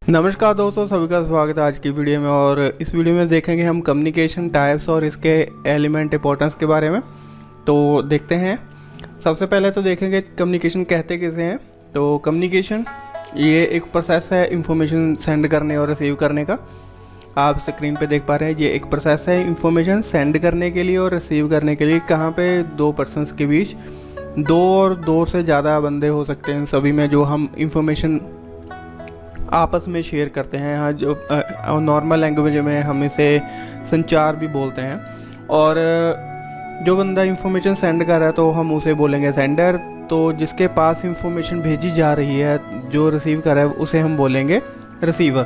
नमस्कार दोस्तों, सभी का स्वागत है आज की वीडियो में। और इस वीडियो में देखेंगे हम कम्युनिकेशन टाइप्स और इसके एलिमेंट इंपॉर्टेंस के बारे में। तो देखते हैं। सबसे पहले तो देखेंगे कम्युनिकेशन कहते किसे हैं। तो कम्युनिकेशन ये एक प्रोसेस है इंफॉर्मेशन सेंड करने और रिसीव करने का। आप स्क्रीन पे देख पा रहे हैं, ये एक प्रोसेस है इंफॉर्मेशन सेंड करने के लिए और रिसीव करने के लिए। कहाँ पे दो पर्सनस के बीच दो और दो से ज़्यादा बंदे हो सकते हैं सभी में, जो हम इंफॉर्मेशन आपस में शेयर करते हैं। हाँ, जो नॉर्मल लैंग्वेज में हम इसे संचार भी बोलते हैं। और जो बंदा इंफॉर्मेशन सेंड कर रहा है तो हम उसे बोलेंगे सेंडर। तो जिसके पास इंफॉर्मेशन भेजी जा रही है, जो रिसीव कर रहा है, उसे हम बोलेंगे रिसीवर।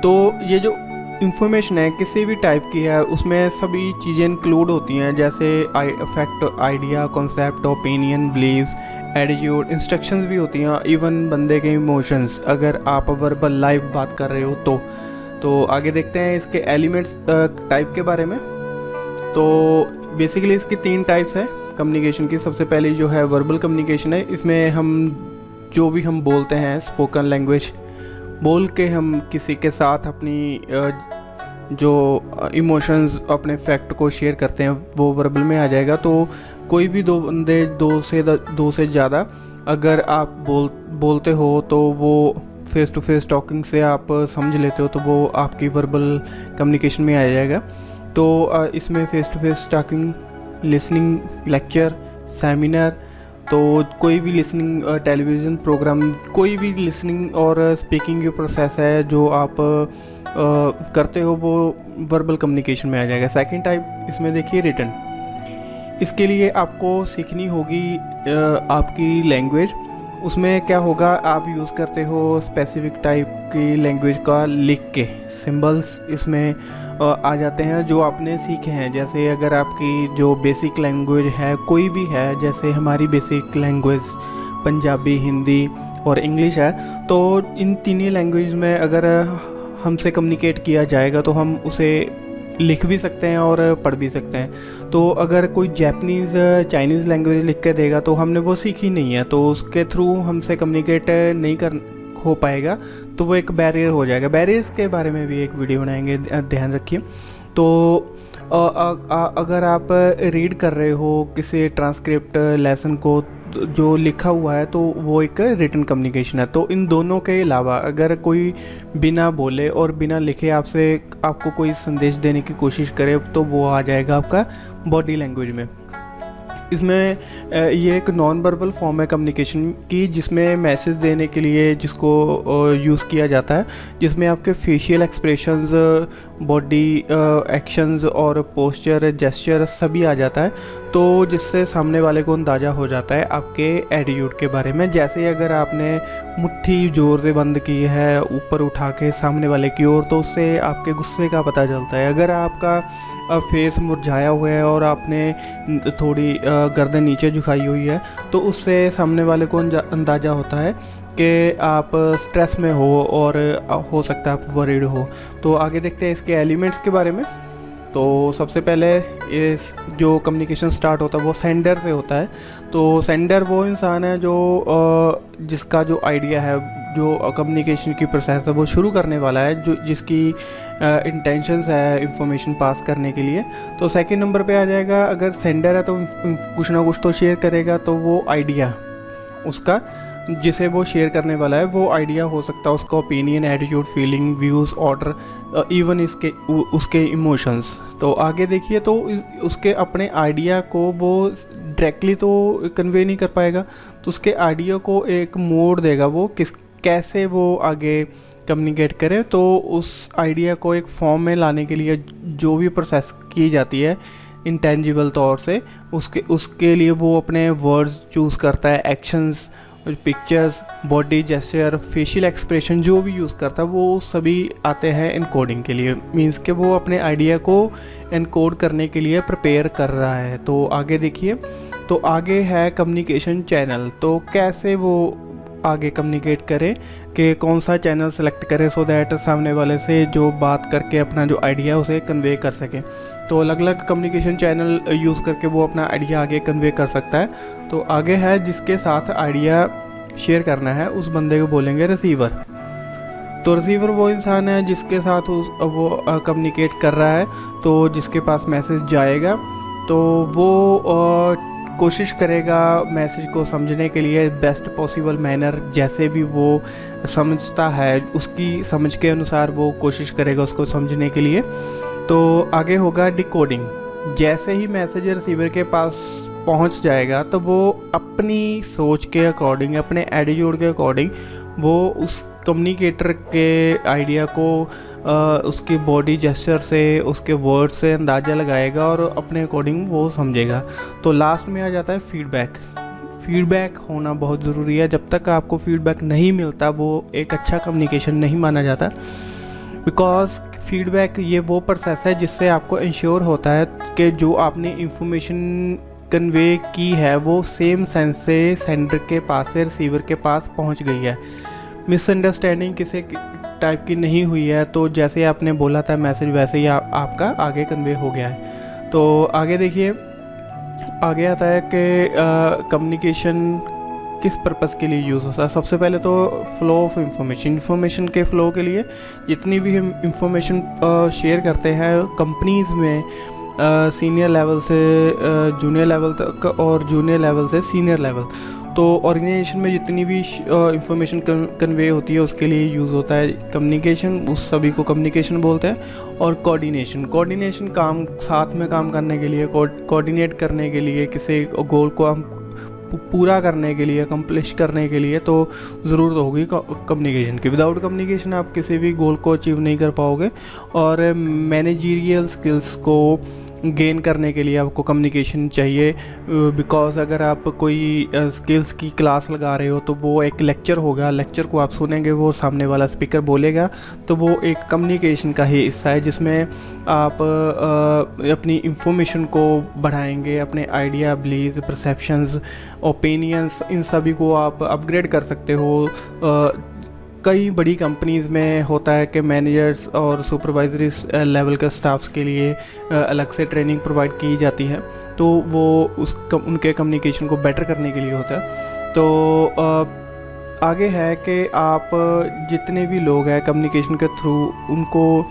तो ये जो इंफॉर्मेशन है किसी भी टाइप की है, उसमें सभी चीज़ें इंक्लूड होती हैं, जैसे fact, idea, concept, opinion, believes, attitude, instructions भी होती हैं, इवन बंदे के इमोशंस, अगर आप वर्बल लाइव बात कर रहे हो तो आगे देखते हैं इसके एलिमेंट्स टाइप के बारे में। तो बेसिकली इसकी 3 टाइप्स हैं कम्युनिकेशन की। सबसे पहली जो है वर्बल कम्युनिकेशन है। इसमें हम जो भी हम बोलते हैं, स्पोकन लैंग्वेज बोल के हम किसी के साथ अपनी जो इमोशंस, अपने फैक्ट को शेयर करते हैं, वो वर्बल में आ जाएगा। तो कोई भी दो बंदे, दो से ज़्यादा अगर आप बोलते हो तो वो फेस टू फेस टॉकिंग से आप समझ लेते हो, तो वो आपकी वर्बल कम्युनिकेशन में आ जाएगा। तो इसमें face to face talking, listening, lecture, seminar, तो कोई भी लिसनिंग टेलीविज़न प्रोग्राम, कोई भी लिसनिंग और स्पीकिंग की प्रोसेस है जो आप करते हो, वो वर्बल कम्युनिकेशन में आ जाएगा। सेकंड टाइप इसमें देखिए रिटन। इसके लिए आपको सीखनी होगी आपकी लैंग्वेज। उसमें क्या होगा, आप यूज़ करते हो स्पेसिफिक टाइप की लैंग्वेज का लिख के। सिंबल्स इसमें आ जाते हैं जो आपने सीखे हैं। जैसे अगर आपकी जो बेसिक लैंग्वेज है, कोई भी है, जैसे हमारी बेसिक लैंग्वेज पंजाबी, हिंदी और इंग्लिश है, तो इन तीनों लैंग्वेज में अगर हमसे कम्युनिकेट किया जाएगा तो हम उसे लिख भी सकते हैं और पढ़ भी सकते हैं। तो अगर कोई जैपनीज़, चाइनीज़ लैंग्वेज लिख के देगा तो हमने वो सीखी नहीं है, तो उसके थ्रू हमसे कम्युनिकेट नहीं हो पाएगा, तो वो एक बैरियर हो जाएगा। बैरियर्स के बारे में भी एक वीडियो बनाएंगे, ध्यान रखिए। तो अगर आप रीड कर रहे हो किसी ट्रांसक्रिप्ट लेसन को, जो लिखा हुआ है, तो वो एक रिटन कम्युनिकेशन है। तो इन दोनों के अलावा अगर कोई बिना बोले और बिना लिखे आपको कोई संदेश देने की कोशिश करे, तो वो आ जाएगा आपका बॉडी लैंग्वेज में। इसमें ये एक नॉन वर्बल फॉर्म है कम्युनिकेशन की, जिसमें मैसेज देने के लिए जिसको यूज़ किया जाता है, जिसमें आपके फेशियल एक्सप्रेशंस, बॉडी एक्शंस और पोस्चर, जेस्चर सभी आ जाता है। तो जिससे सामने वाले को अंदाज़ा हो जाता है आपके एटीट्यूड के बारे में। जैसे अगर आपने मुट्ठी ज़ोर से बंद की है ऊपर उठा के सामने वाले की ओर, तो उससे आपके गुस्से का पता चलता है। अगर आपका फेस मुरझाया हुआ है और आपने थोड़ी गर्दन नीचे झुकाई हुई है, तो उससे सामने वाले को अंदाज़ा होता है कि आप स्ट्रेस में हो और हो सकता है आप वरीड हो। तो आगे देखते हैं इसके एलिमेंट्स के बारे में। तो सबसे पहले इस जो कम्युनिकेशन स्टार्ट होता है वो सेंडर से होता है। तो सेंडर वो इंसान है जो जिसका जो आइडिया है, जो कम्युनिकेशन की प्रोसेस है, वो शुरू करने वाला है, जो जिसकी इंटेंशंस है इंफॉर्मेशन पास करने के लिए। तो सेकंड नंबर पे आ जाएगा। अगर सेंडर है तो कुछ ना कुछ तो शेयर करेगा, तो वो आइडिया उसका जिसे वो शेयर करने वाला है, वो आइडिया हो सकता है उसका opinion, attitude, feeling, views, order, even उसके इमोशंस। तो आगे देखिए, तो उसके अपने आइडिया को वो डायरेक्टली तो कन्वे नहीं कर पाएगा, तो उसके आइडिया को एक मोड देगा वो कैसे वो आगे कम्युनिकेट करे। तो उस आइडिया को एक फॉर्म में लाने के लिए जो भी प्रोसेस की जाती है इंटेंजिबल तौर से, उसके लिए वो अपने वर्ड्स चूज़ करता है, actions, pictures, body gesture, facial expression जो भी यूज़ करता है, वो सभी आते हैं इनकोडिंग के लिए। मींस कि वो अपने आइडिया को इनकोड करने के लिए प्रिपेयर कर रहा है। तो आगे देखिए, तो आगे है कम्युनिकेशन चैनल। तो कैसे वो आगे कम्युनिकेट करे, कि कौन सा चैनल सेलेक्ट करे सो दैट सामने वाले से जो बात करके अपना जो आइडिया उसे कन्वे कर सके। तो अलग अलग कम्युनिकेशन चैनल यूज़ करके वो अपना आइडिया आगे कन्वे कर सकता है। तो आगे है जिसके साथ आइडिया शेयर करना है, उस बंदे को बोलेंगे रिसीवर। तो रिसीवर वो इंसान है जिसके साथ वो कम्युनिकेट कर रहा है, तो जिसके पास मैसेज जाएगा तो वो कोशिश करेगा मैसेज को समझने के लिए बेस्ट पॉसिबल मैनर, जैसे भी वो समझता है उसकी समझ के अनुसार वो कोशिश करेगा उसको समझने के लिए। तो आगे होगा डिकोडिंग। जैसे ही मैसेज रिसीवर के पास पहुंच जाएगा तो वो अपनी सोच के अकॉर्डिंग, अपने एटीट्यूड के अकॉर्डिंग वो उस कम्युनिकेटर के आइडिया को उसकी बॉडी जेस्चर से, उसके वर्ड से अंदाज़ा लगाएगा और अपने अकॉर्डिंग वो समझेगा। तो लास्ट में आ जाता है फीडबैक। फीडबैक होना बहुत ज़रूरी है। जब तक आपको फीडबैक नहीं मिलता वो एक अच्छा कम्युनिकेशन नहीं माना जाता, बिकॉज फीडबैक ये वो प्रोसेस है जिससे आपको इंश्योर होता है कि जो आपने इंफॉर्मेशन कन्वे की है वो सेम सेंस से सेंडर के पास से रिसीवर के पास पहुंच गई है, मिसअंडरस्टैंडिंग किसी टाइप की नहीं हुई है। तो जैसे आपने बोला था मैसेज वैसे ही आपका आगे कन्वे हो गया है। तो आगे देखिए, आगे आता है कि कम्युनिकेशन किस पर्पज़ के लिए यूज़ होता है। सबसे पहले तो फ़्लो ऑफ इंफॉर्मेशन के फ़्लो के लिए जितनी भी हम इंफॉर्मेशन शेयर करते हैं कंपनीज़ में, सीनियर लेवल से जूनियर लेवल तक और जूनियर लेवल से सीनियर लेवल, तो ऑर्गेनाइजेशन में जितनी भी इंफॉर्मेशन कन्वे होती है उसके लिए यूज़ होता है कम्युनिकेशन। उस सभी को कम्युनिकेशन बोलते हैं। और कोऑर्डिनेशन काम साथ में काम करने के लिए, कोऑर्डिनेट करने के लिए, किसी गोल को हम पूरा करने के लिए, अकम्प्लिश करने के लिए तो ज़रूरत होगी कम्युनिकेशन की। विदाउट कम्युनिकेशन आप किसी भी गोल को अचीव नहीं कर पाओगे। और मैनेजरियल स्किल्स को गेन करने के लिए आपको कम्युनिकेशन चाहिए, बिकॉज अगर आप कोई स्किल्स की क्लास लगा रहे हो तो वो एक लेक्चर होगा, लेक्चर को आप सुनेंगे, वो सामने वाला स्पीकर बोलेगा, तो वो एक कम्युनिकेशन का ही हिस्सा है जिसमें आप अपनी इंफॉर्मेशन को बढ़ाएंगे, अपने आइडिया, बिलीव्स, परसेप्शंस, ओपिनियंस, इन सभी को आप अपग्रेड कर सकते हो। कई बड़ी कंपनीज़ में होता है कि मैनेजर्स और सुपरवाइजरी लेवल के स्टाफ्स के लिए अलग से ट्रेनिंग प्रोवाइड की जाती है, तो वो उनके कम्युनिकेशन को बेटर करने के लिए होता है। तो आगे है कि आप जितने भी लोग हैं कम्युनिकेशन के थ्रू उनको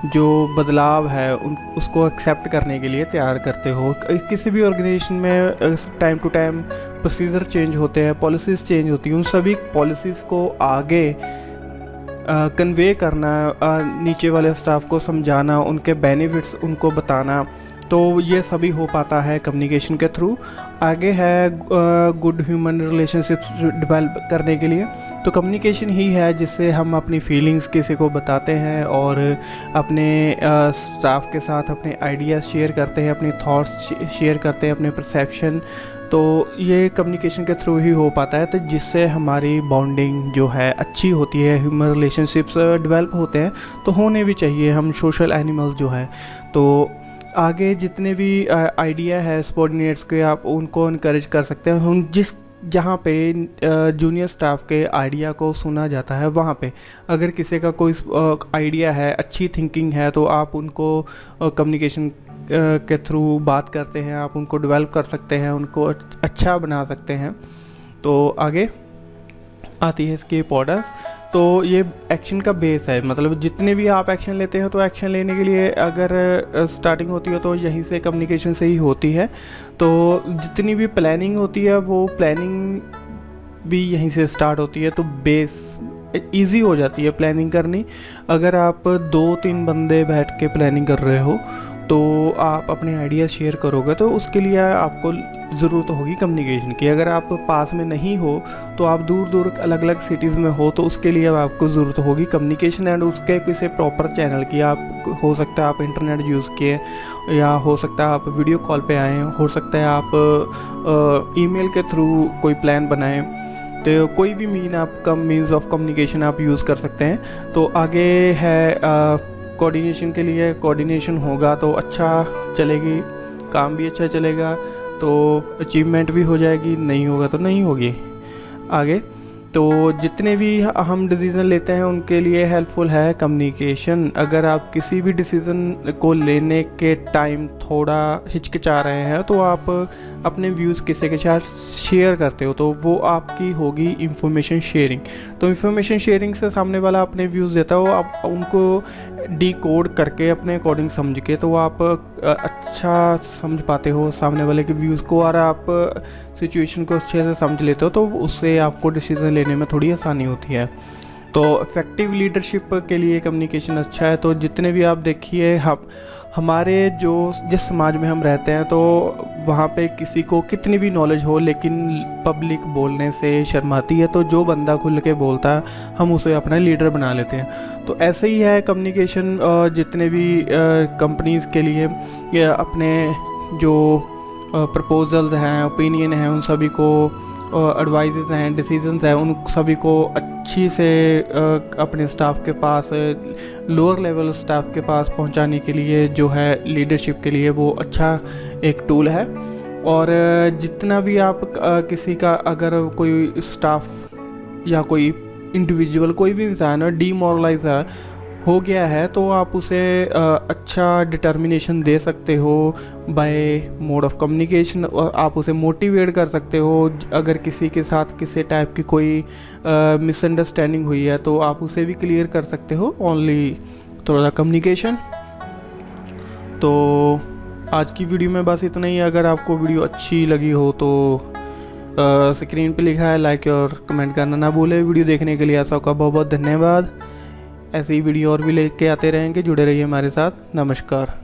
जो बदलाव है उसको एक्सेप्ट करने के लिए तैयार करते हो। किसी भी ऑर्गेनाइजेशन में time to time procedure change होते हैं, पॉलिसीज़ चेंज होती हैं, उन सभी पॉलिसीज़ को आगे कन्वे करना, नीचे वाले स्टाफ को समझाना, उनके बेनिफिट्स उनको बताना, तो ये सभी हो पाता है कम्युनिकेशन के थ्रू। आगे है गुड ह्यूमन रिलेशनशिप्स डेवलप करने के लिए, तो कम्युनिकेशन ही है जिससे हम अपनी फीलिंग्स किसी को बताते हैं और अपने स्टाफ के साथ अपने आइडियाज़ शेयर करते हैं, अपने थॉट्स शेयर करते हैं, अपने परसेप्शन, तो ये कम्युनिकेशन के थ्रू ही हो पाता है। तो जिससे हमारी बॉन्डिंग जो है अच्छी होती है, ह्यूमन रिलेशनशिप्स डेवलप होते हैं, तो होने भी चाहिए, हम सोशल एनिमल्स जो है। तो आगे जितने भी आइडिया है सबॉर्डिनेट्स के, आप उनको इनकरेज कर सकते हैं। हम जहाँ पे जूनियर स्टाफ के आइडिया को सुना जाता है वहाँ पे अगर किसी का कोई आइडिया है, अच्छी थिंकिंग है, तो आप उनको कम्युनिकेशन के थ्रू बात करते हैं, आप उनको डेवलप कर सकते हैं, उनको अच्छा बना सकते हैं। तो आगे आती है इसकी इम्पोर्टेंस। तो ये एक्शन का बेस है, मतलब जितने भी आप एक्शन लेते हैं तो एक्शन लेने के लिए अगर स्टार्टिंग होती है तो यहीं से कम्युनिकेशन से ही होती है। तो जितनी भी प्लानिंग होती है वो प्लानिंग भी यहीं से स्टार्ट होती है, तो बेस इजी हो जाती है प्लानिंग करनी। अगर आप 2-3 बंदे बैठ के प्लानिंग कर रहे हो तो आप अपने आइडिया शेयर करोगे, तो उसके लिए आपको ज़रूरत होगी कम्युनिकेशन की। अगर आप पास में नहीं हो तो आप दूर दूर अलग अलग सिटीज़ में हो, तो उसके लिए आपको ज़रूरत होगी कम्युनिकेशन एंड उसके किसी प्रॉपर चैनल की। आप हो सकता है आप इंटरनेट यूज़ किए, या हो सकता है आप वीडियो कॉल पे आएँ, हो सकता है आप ईमेल के थ्रू कोई प्लान बनाएं, तो कोई भी मीन्स ऑफ कम्युनिकेशन आप यूज़ कर सकते हैं। तो आगे है कोऑर्डिनेशन के लिए, कोऑर्डिनेशन होगा तो अच्छा चलेगी, काम भी अच्छा चलेगा, तो अचीवमेंट भी हो जाएगी, नहीं होगा तो नहीं होगी। आगे तो जितने भी हम डिसीज़न लेते हैं उनके लिए हेल्पफुल है कम्युनिकेशन। अगर आप किसी भी डिसीज़न को लेने के टाइम थोड़ा हिचकिचा रहे हैं तो आप अपने व्यूज़ किसी के साथ शेयर करते हो तो वो आपकी होगी इंफॉर्मेशन शेयरिंग। तो इंफॉर्मेशन शेयरिंग से सामने वाला अपने व्यूज़ देता हो, आप उनको डिकोड करके अपने अकॉर्डिंग समझ के तो आप अच्छा समझ पाते हो सामने वाले के व्यूज़ को, और आप सिचुएशन को अच्छे से समझ लेते हो तो उससे आपको डिसीज़न लेने में थोड़ी आसानी होती है। तो इफ़ेक्टिव लीडरशिप के लिए कम्युनिकेशन अच्छा है। तो जितने भी आप देखिए हमारे जिस समाज में हम रहते हैं तो वहाँ पे किसी को कितनी भी नॉलेज हो लेकिन पब्लिक बोलने से शर्माती है, तो जो बंदा खुल के बोलता है हम उसे अपना लीडर बना लेते हैं। तो ऐसे ही है कम्युनिकेशन जितने भी कंपनीज़ के लिए अपने जो प्रपोजल्स हैं, ओपिनियन हैं, उन सभी को एडवाइजेस हैं, डिसीजंस हैं, उन सभी को अच्छी से अपने स्टाफ के पास, लोअर लेवल स्टाफ के पास पहुंचाने के लिए जो है लीडरशिप के लिए वो अच्छा एक टूल है। और जितना भी आप किसी का अगर कोई स्टाफ या कोई इंडिविजुअल, कोई भी इंसान डीमोरलाइज हो गया है तो आप उसे अच्छा डिटर्मिनेशन दे सकते हो बाय मोड ऑफ कम्युनिकेशन, और आप उसे मोटिवेट कर सकते हो। अगर किसी के साथ किसी टाइप की कोई मिसअंडरस्टैंडिंग हुई है तो आप उसे भी क्लियर कर सकते हो ओनली थ्रू द कम्युनिकेशन। तो आज की वीडियो में बस इतना ही। अगर आपको वीडियो अच्छी लगी हो तो स्क्रीन पे लिखा है लाइक और कमेंट करना ना भूले। वीडियो देखने के लिए आप सबका बहुत बहुत धन्यवाद। ऐसी वीडियो और भी लेके आते रहेंगे, जुड़े रहिए हमारे साथ। नमस्कार।